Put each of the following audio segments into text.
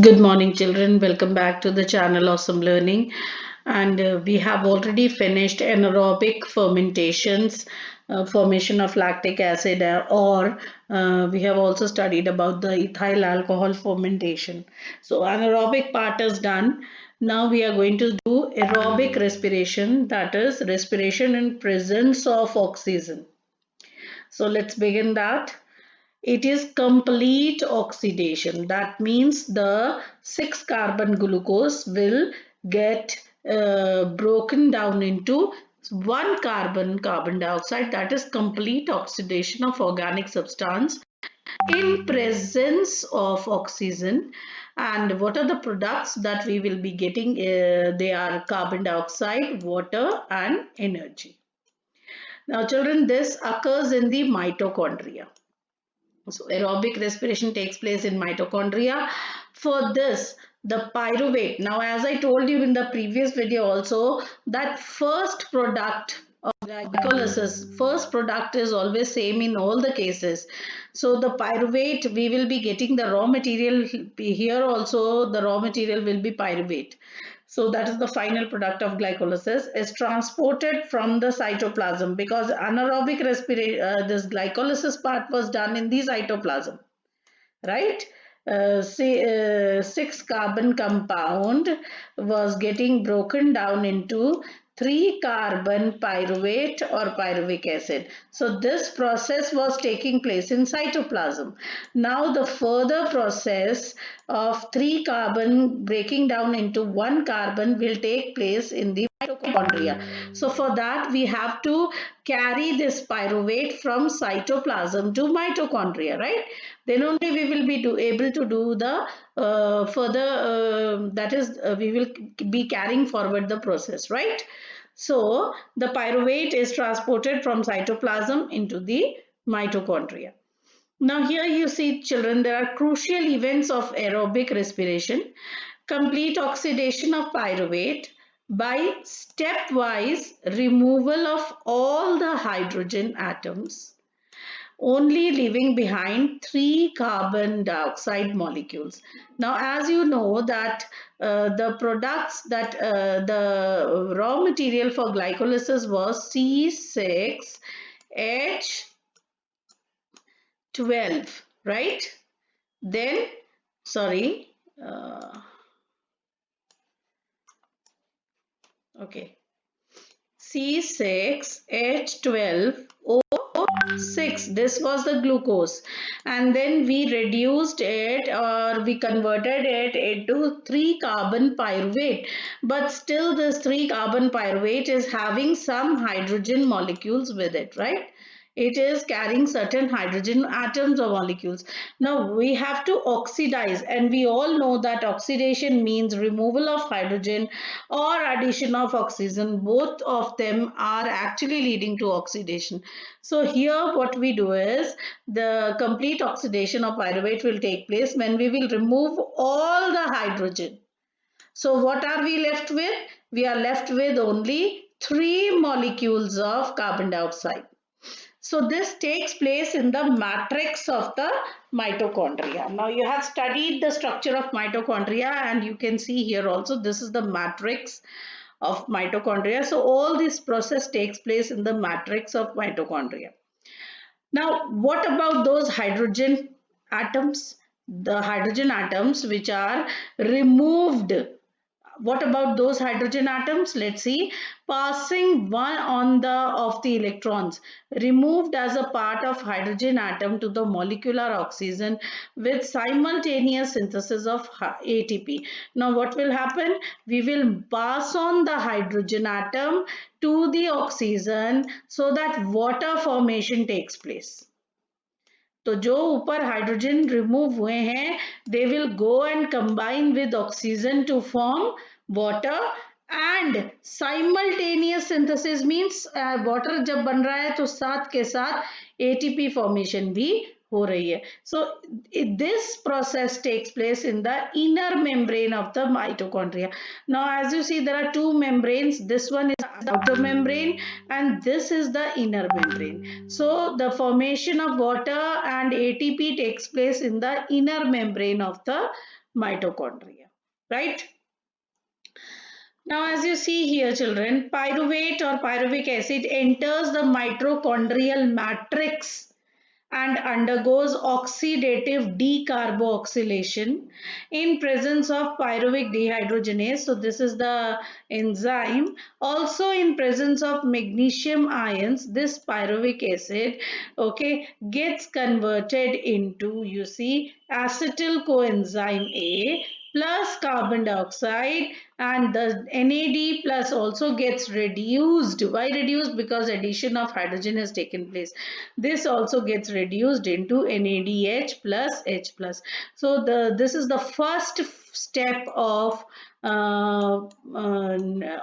Good morning, children. Welcome back to the channel Awesome Learning. And we have already finished anaerobic fermentations, formation of lactic acid, or we have also studied about the ethyl alcohol fermentation. So, anaerobic part is done. Now we are going to do aerobic respiration, that is, respiration in presence of oxygen. So, let's begin that. It is complete oxidation. That means the 6 carbon glucose will get broken down into 1 carbon dioxide. That is complete oxidation of organic substance in presence of oxygen. And what are the products that we will be getting? They are carbon dioxide, water, and energy. Now children, this occurs in the mitochondria. So aerobic respiration takes place in mitochondria. For this, the pyruvate. Now, as I told you in the previous video also, that first product of glycolysis, first product is always same in all the cases. So the pyruvate, we will be getting the raw material here also. The raw material will be pyruvate. So that is the final product of glycolysis is transported from the cytoplasm because anaerobic respiration, this glycolysis part was done in the cytoplasm, right? Say 6 carbon compound was getting broken down into 3 carbon pyruvate or pyruvic acid. So this process was taking place in cytoplasm. Now the further process of 3 carbon breaking down into 1 carbon will take place in the mitochondria. So for that we have to carry this pyruvate from cytoplasm to mitochondria, right? Then only we will be able to do the further, that is, we will be carrying forward the process, right? So the pyruvate is transported from cytoplasm into the mitochondria. Now here you see children, there are crucial events of aerobic respiration. Complete oxidation of pyruvate by stepwise removal of all the hydrogen atoms, only leaving behind 3 carbon dioxide molecules. Now, as you know that the products that the raw material for glycolysis was C6H12, right? Then, sorry, okay, C6H12O6. This was the glucose, and then we reduced it or we converted it into 3 carbon pyruvate, but still this 3 carbon pyruvate is having some hydrogen molecules with it, right? It is carrying certain hydrogen atoms or molecules. Now we have to oxidize, and we all know that oxidation means removal of hydrogen or addition of oxygen. Both of them are actually leading to oxidation. So here what we do is the complete oxidation of pyruvate will take place when we will remove all the hydrogen. So what are we left with? We are left with only 3 molecules of carbon dioxide. So this takes place in the matrix of the mitochondria. Now you have studied the structure of mitochondria, and you can see here also this is the matrix of mitochondria. So all this process takes place in the matrix of mitochondria. Now what about those hydrogen atoms? The hydrogen atoms which are removed, what about those hydrogen atoms? Let's see. Passing one on the of the electrons removed as a part of hydrogen atom to the molecular oxygen with simultaneous synthesis of ATP. Now what will happen? We will pass on the hydrogen atom to the oxygen so that water formation takes place. तो जो ऊपर hydrogen remove हुए हैं they will go and combine with oxygen to form water and simultaneous synthesis means water जब बन रहा है तो साथ के साथ एटीपी फॉर्मेशन भी हो रही है. So this process takes place in the inner membrane of the mitochondria. Now as you see there are two membranes. This one is the outer membrane and this is the inner membrane. So the formation of water and ATP takes place in the inner membrane of the mitochondria, right? Now, as you see here, children, pyruvate or pyruvic acid enters the mitochondrial matrix and undergoes oxidative decarboxylation in presence of pyruvic dehydrogenase. So this is the enzyme. Also in presence of magnesium ions, this pyruvic acid, okay, gets converted into, you see, acetyl coenzyme A plus carbon dioxide, and the NAD plus also gets reduced. Why reduced? Because addition of hydrogen has taken place. This also gets reduced into NADH plus H plus. So this is the first step of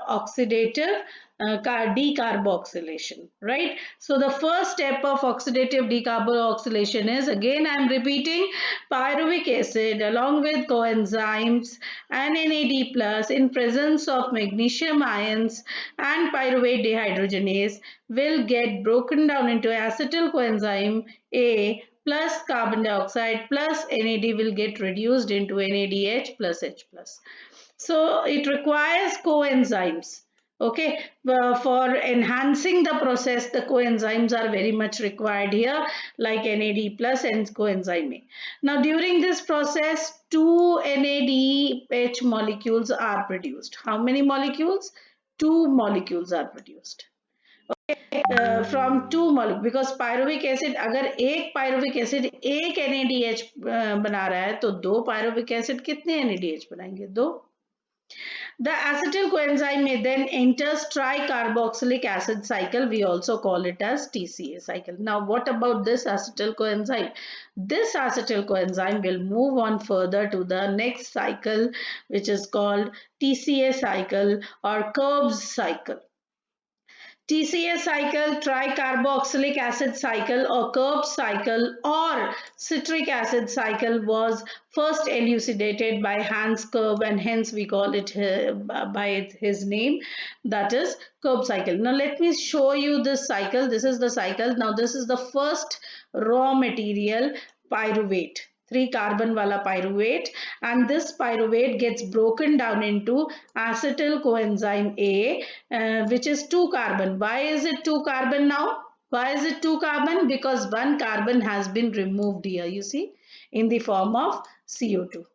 oxidative decarboxylation, right? So the first step of oxidative decarboxylation is, again I'm repeating, pyruvic acid along with coenzymes and NAD plus in presence of magnesium ions and pyruvate dehydrogenase will get broken down into acetyl coenzyme A plus carbon dioxide plus NAD will get reduced into NADH plus H plus. So it requires coenzymes. Okay, for enhancing the process, the coenzymes are very much required here, like NAD plus and coenzyme A. Now, during this process, two NADH molecules are produced. How many molecules? Two molecules are produced. From two molecules, because pyruvic acid, अगर एक pyruvic acid एक NADH बना रहा है, तो दो pyruvic acid कितने NADH बनाएंगे? दो. The acetyl coenzyme may then enters tricarboxylic acid cycle. We also call it as TCA cycle. Now, what about this acetyl coenzyme? This acetyl coenzyme will move on further to the next cycle, which is called TCA cycle or Krebs cycle. TCA cycle, tricarboxylic acid cycle or Krebs cycle or citric acid cycle was first elucidated by Hans Krebs, and hence we call it by his name, that is Krebs cycle. Now let me show you this cycle. This is the cycle. Now this is the first raw material, pyruvate. 3 carbon wala pyruvate, and this pyruvate gets broken down into acetyl coenzyme A, which is 2 carbon. Why is it 2 carbon now? Why is it 2 carbon? Because 1 carbon has been removed here, you see, in the form of CO2.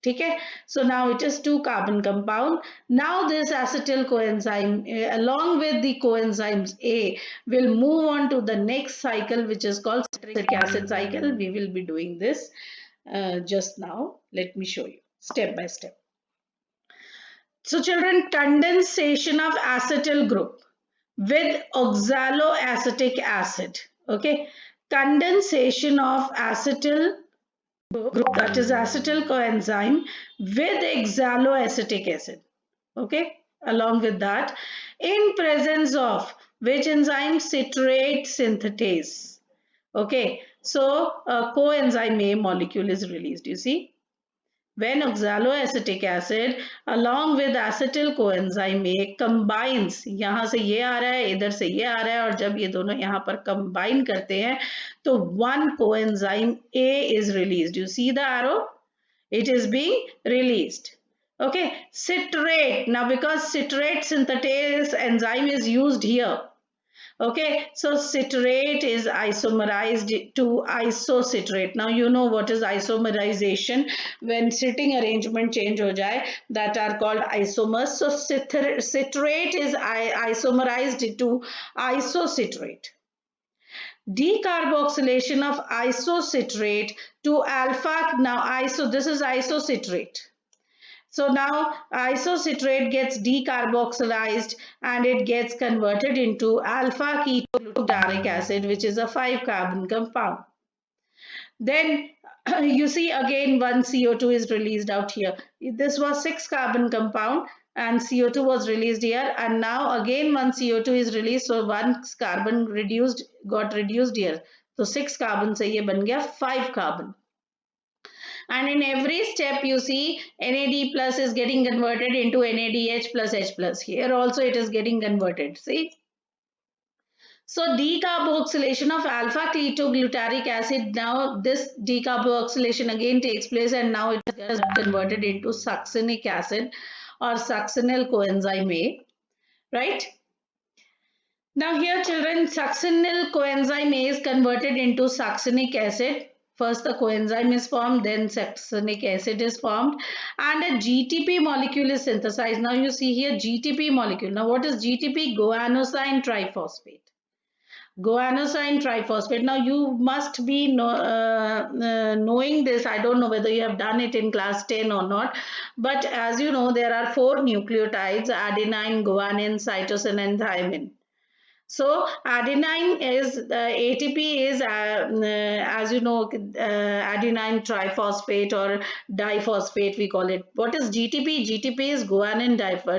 Okay, so now it is 2 carbon compound. Now this acetyl coenzyme along with the coenzymes A will move on to the next cycle, which is called citric acid cycle. We will be doing this just now. Let me show you step by step. So children, condensation of acetyl group with oxaloacetic acid. Okay, condensation of acetyl group, that is acetyl coenzyme, with oxaloacetic acid. Okay, along with that, in presence of which enzyme? Citrate synthetase. Okay, so a coenzyme A molecule is released. You see, when oxaloacetic acid along with acetyl coenzyme A combines, यहाँ से ये आ रहा है, इधर से ये आ रहा है, और जब ये दोनों यहाँ पर combine करते हैं, तो one coenzyme A is released. You see the arrow? It is being released. Okay, citrate. Now because citrate synthetase enzyme is used here. Okay, so citrate is isomerized to isocitrate. Now you know what is isomerization. When sitting arrangement change ho jaye, that are called isomers. So citrate is isomerized to isocitrate. Decarboxylation of isocitrate to alpha. Now this is isocitrate. So now isocitrate gets decarboxylized and it gets converted into alpha ketoglutarate acid, which is a 5 carbon compound. Then you see again one CO2 is released out here. This was 6 carbon compound and CO2 was released here, and now again one CO2 is released, so one carbon got reduced here. So 6 carbon से ये बन गया 5 carbon. And in every step you see NAD plus is getting converted into NADH plus H plus. Here also it is getting converted. See, So decarboxylation of alpha ketoglutarate acid, now this decarboxylation again takes place and now it is converted into succinic acid or succinyl coenzyme A, right? Now here children, succinyl coenzyme A is converted into succinic acid. First the coenzyme is formed, then succinic acid is formed and a GTP molecule is synthesized. Now you see here GTP molecule. Now what is GTP? Guanosine triphosphate. Guanosine triphosphate. Now you must be knowing this. I don't know whether you have done it in class 10 or not. But as you know, there are 4 nucleotides: adenine, guanine, cytosine and thymine. So adenine is ATP is as you know adenine triphosphate or diphosphate we call it. What is GTP? GTP is guanine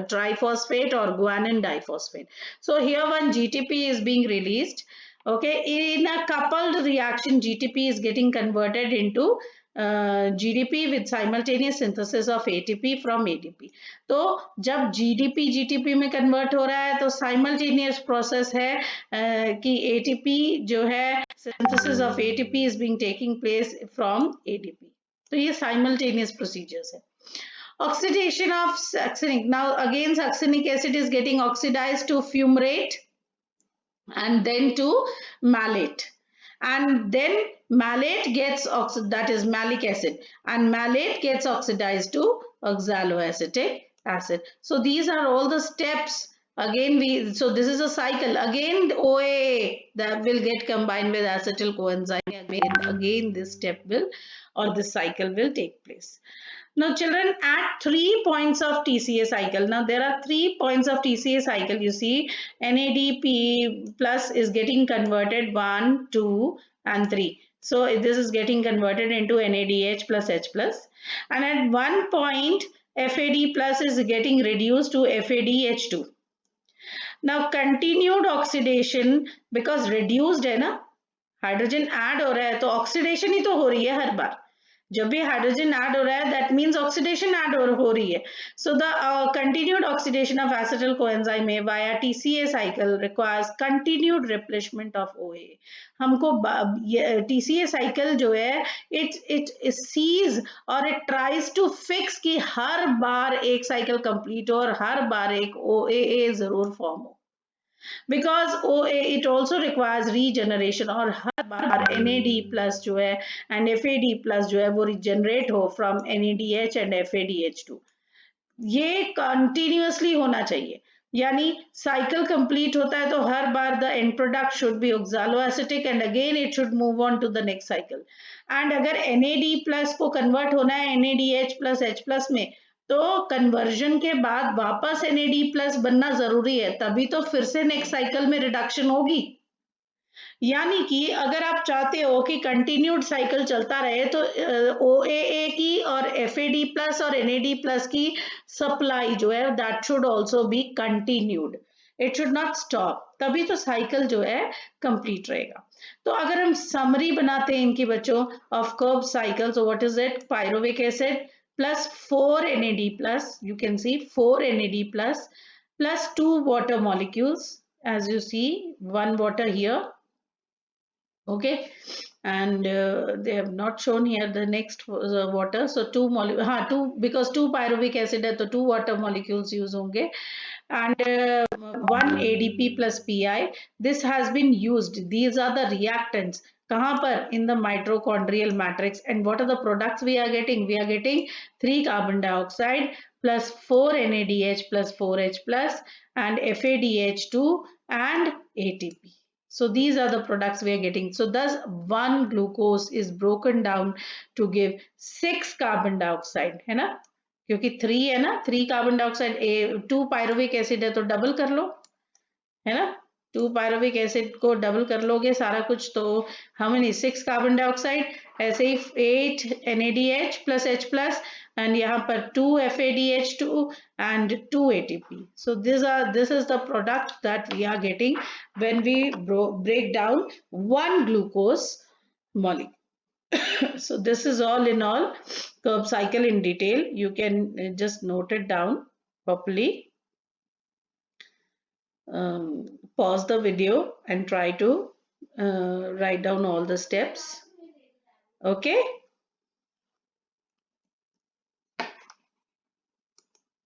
triphosphate or guanine diphosphate. So here one GTP is being released. Okay, in a coupled reaction, GTP is getting converted into GDP with simultaneous synthesis of ATP from ADP. तो जब GDP GTP में convert हो रहा है तो simultaneous process है कि ATP जो है synthesis of ATP is being taking place from ADP. तो ये साइमल्टेनियस प्रोसीजर्स है. Oxidation of succinic. Now again succinic acid is getting oxidized to fumarate and then to malate, and then malate gets that is malic acid, and malate gets oxidized to oxaloacetic acid. So these are all the steps. Again so this is a cycle. Again OAA that will get combined with acetyl coenzyme. Again this step will or this cycle will take place. Now children, at 3 points of TCA cycle, now there are 3 points of TCA cycle. You see NADP plus is getting converted 1, 2 and 3. So this is getting converted into NADH plus H plus, and at one point FAD plus is getting reduced to FADH2. Now continued oxidation, because reduced है ना, hydrogen add हो रहा है तो oxidation ही तो हो रही है हर बार. जब भी हाइड्रोजन ऐड हो रहा है दैट मींस ऑक्सीडेशन ऐड हो रही है. So the continued oxidation of acetyl coenzyme A via TCA cycle requires continued replacement of ओए. हमको टीसीए साइकिल जो है इट सीज और इट ट्राइज टू फिक्स कि हर बार एक साइकिल कंप्लीट हो और हर बार एक ओए जरूर फॉर्म हो, because OA it also requires regeneration और हर बार NAD plus जो है and FAD plus जो है वो regenerate हो from NADH and FADH2. ये continuously होना चाहिए. यानी cycle complete होता है तो हर बार the end product should be oxaloacetic and again it should move on to the next cycle. And अगर NAD plus को convert होना है NADH plus H plus में, तो कन्वर्जन के बाद वापस NAD प्लस बनना जरूरी है, तभी तो फिर से नेक्स्ट साइकिल में रिडक्शन होगी. यानी कि अगर आप चाहते हो कि कंटिन्यूड साइकिल चलता रहे तो OAA की और FAD प्लस और NAD प्लस की सप्लाई जो है that should also be continued, it should not stop, तभी तो साइकिल जो है कंप्लीट रहेगा. तो अगर हम समरी बनाते हैं इनकी बच्चों of Krebs cycle, so what is it? Pyruvic acid plus 4 NAD plus, you can see 4 NAD plus 2 water molecules, as you see 1 water here, okay, and they have not shown here the next water, so 2 2 because 2 pyruvic acid है तो 2 water molecules use होंगे, and 1 ADP plus PI. This has been used, these are the reactants. कहाँ पर? In the mitochondrial matrix. And what are the products we are getting? We are getting 3 carbon dioxide plus 4 NADH plus 4H plus and FADH2 and ATP. So these are the products we are getting. So thus 1 glucose is broken down to give 6 carbon dioxide, है ना? क्योंकि 3 है ना, 3 carbon dioxide 2 pyruvic acid है तो double कर लो, है ना, 2 पायरुविक एसिड को डबल कर लोगे सारा कुछ तो हम 6 कार्बन डाइऑक्साइड, ऐसे ही 8 NADH plus H plus and यहाँ पर 2 FADH2 and 2 ATP. So this is the product that we are getting when we break down 1 glucose molecule. So this is all in all curve cycle in detail. You can just note it down properly. pause the video and try to write down all the steps. Okay?